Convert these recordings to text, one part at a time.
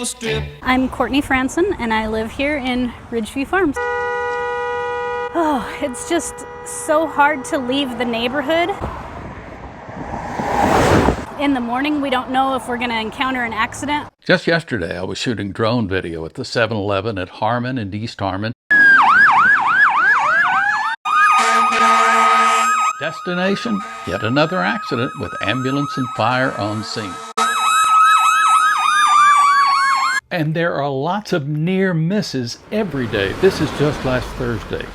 no strip. I'm Courtney Franson, and I live here in Ridgeview Farms. Oh, it's just so hard to leave the neighborhood. In the morning, we don't know if we're going to encounter an accident. Just yesterday, I was shooting drone video at the 7-Eleven at Harmon and East Harmon. Destination, yet another accident with ambulance and fire on scene. And there are lots of near misses every day. This is just last Thursday.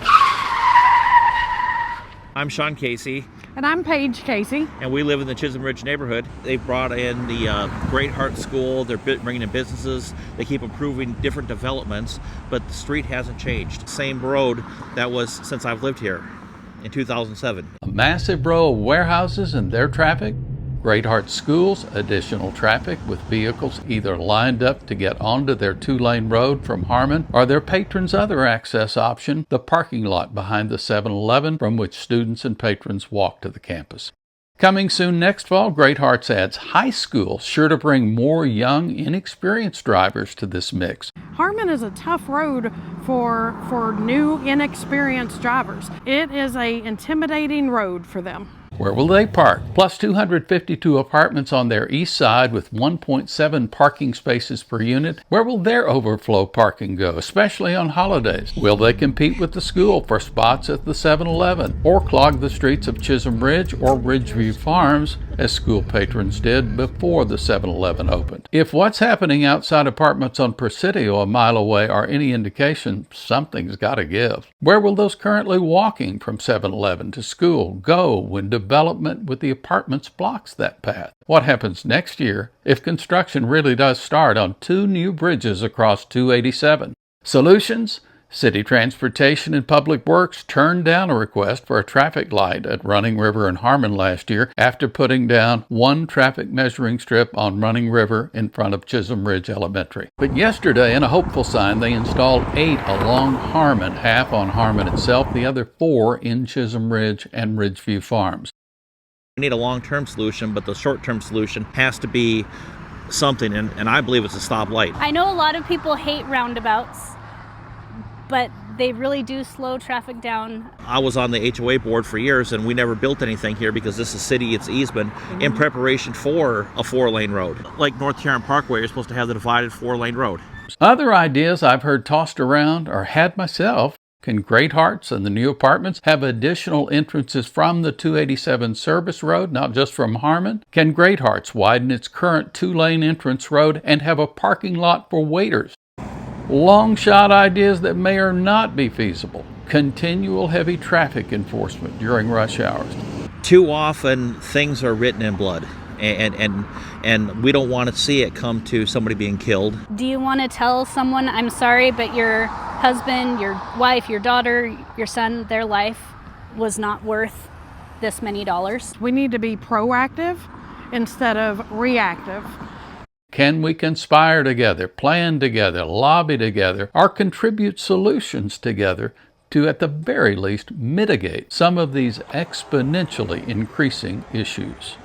I'm Sean Casey. And I'm Paige Casey. And we live in the Chisholm Ridge neighborhood. They've brought in the Great Heart School. They're bringing in businesses. They keep improving different developments, but the street hasn't changed. Same road that was since I've lived here in 2007. A massive row of warehouses and their traffic. Great Heart Schools, additional traffic with vehicles either lined up to get onto their 2-lane road from Harmon or their patrons' other access option, the parking lot behind the 7-Eleven from which students and patrons walk to the campus. Coming soon next fall, Great Hearts adds high school, sure to bring more young, inexperienced drivers to this mix. Harmon is a tough road for new, inexperienced drivers. It is an intimidating road for them. Where will they park? Plus 252 apartments on their east side with 1.7 parking spaces per unit. Where will their overflow parking go, especially on holidays? Will they compete with the school for spots at the 7-Eleven or clog the streets of Chisholm Ridge or Ridgeview Farms as school patrons did before the 7-Eleven opened? If what's happening outside apartments on Presidio a mile away are any indication, something's got to give. Where will those currently walking from 7-Eleven to school go when development with the apartments blocks that path? What happens next year if construction really does start on 2 new bridges across 287? Solutions? City Transportation and Public Works turned down a request for a traffic light at Running River and Harmon last year after putting down 1 traffic measuring strip on Running River in front of Chisholm Ridge Elementary. But yesterday, in a hopeful sign, they installed 8 along Harmon, half on Harmon itself, the other 4 in Chisholm Ridge and Ridgeview Farms. We need a long-term solution, but the short-term solution has to be something, and I believe it's a stoplight. I know a lot of people hate roundabouts, but they really do slow traffic down. I was on the HOA board for years, and we never built anything here because this is city, it's easement, in preparation for a 4-lane road. Like North Huron Parkway, you're supposed to have the divided 4-lane road. Other ideas I've heard tossed around or had myself. Can Great Hearts and the new apartments have additional entrances from the 287 service road, not just from Harmon? Can Great Hearts widen its current 2-lane entrance road and have a parking lot for waiters? Long shot ideas that may or not be feasible. Continual heavy traffic enforcement during rush hours. Too often things are written in blood, and we don't want to see it come to somebody being killed. Do you want to tell someone, I'm sorry, but your husband, your wife, your daughter, your son, their life was not worth this many dollars? We need to be proactive instead of reactive. Can we conspire together, plan together, lobby together, or contribute solutions together to, at the very least, mitigate some of these exponentially increasing issues?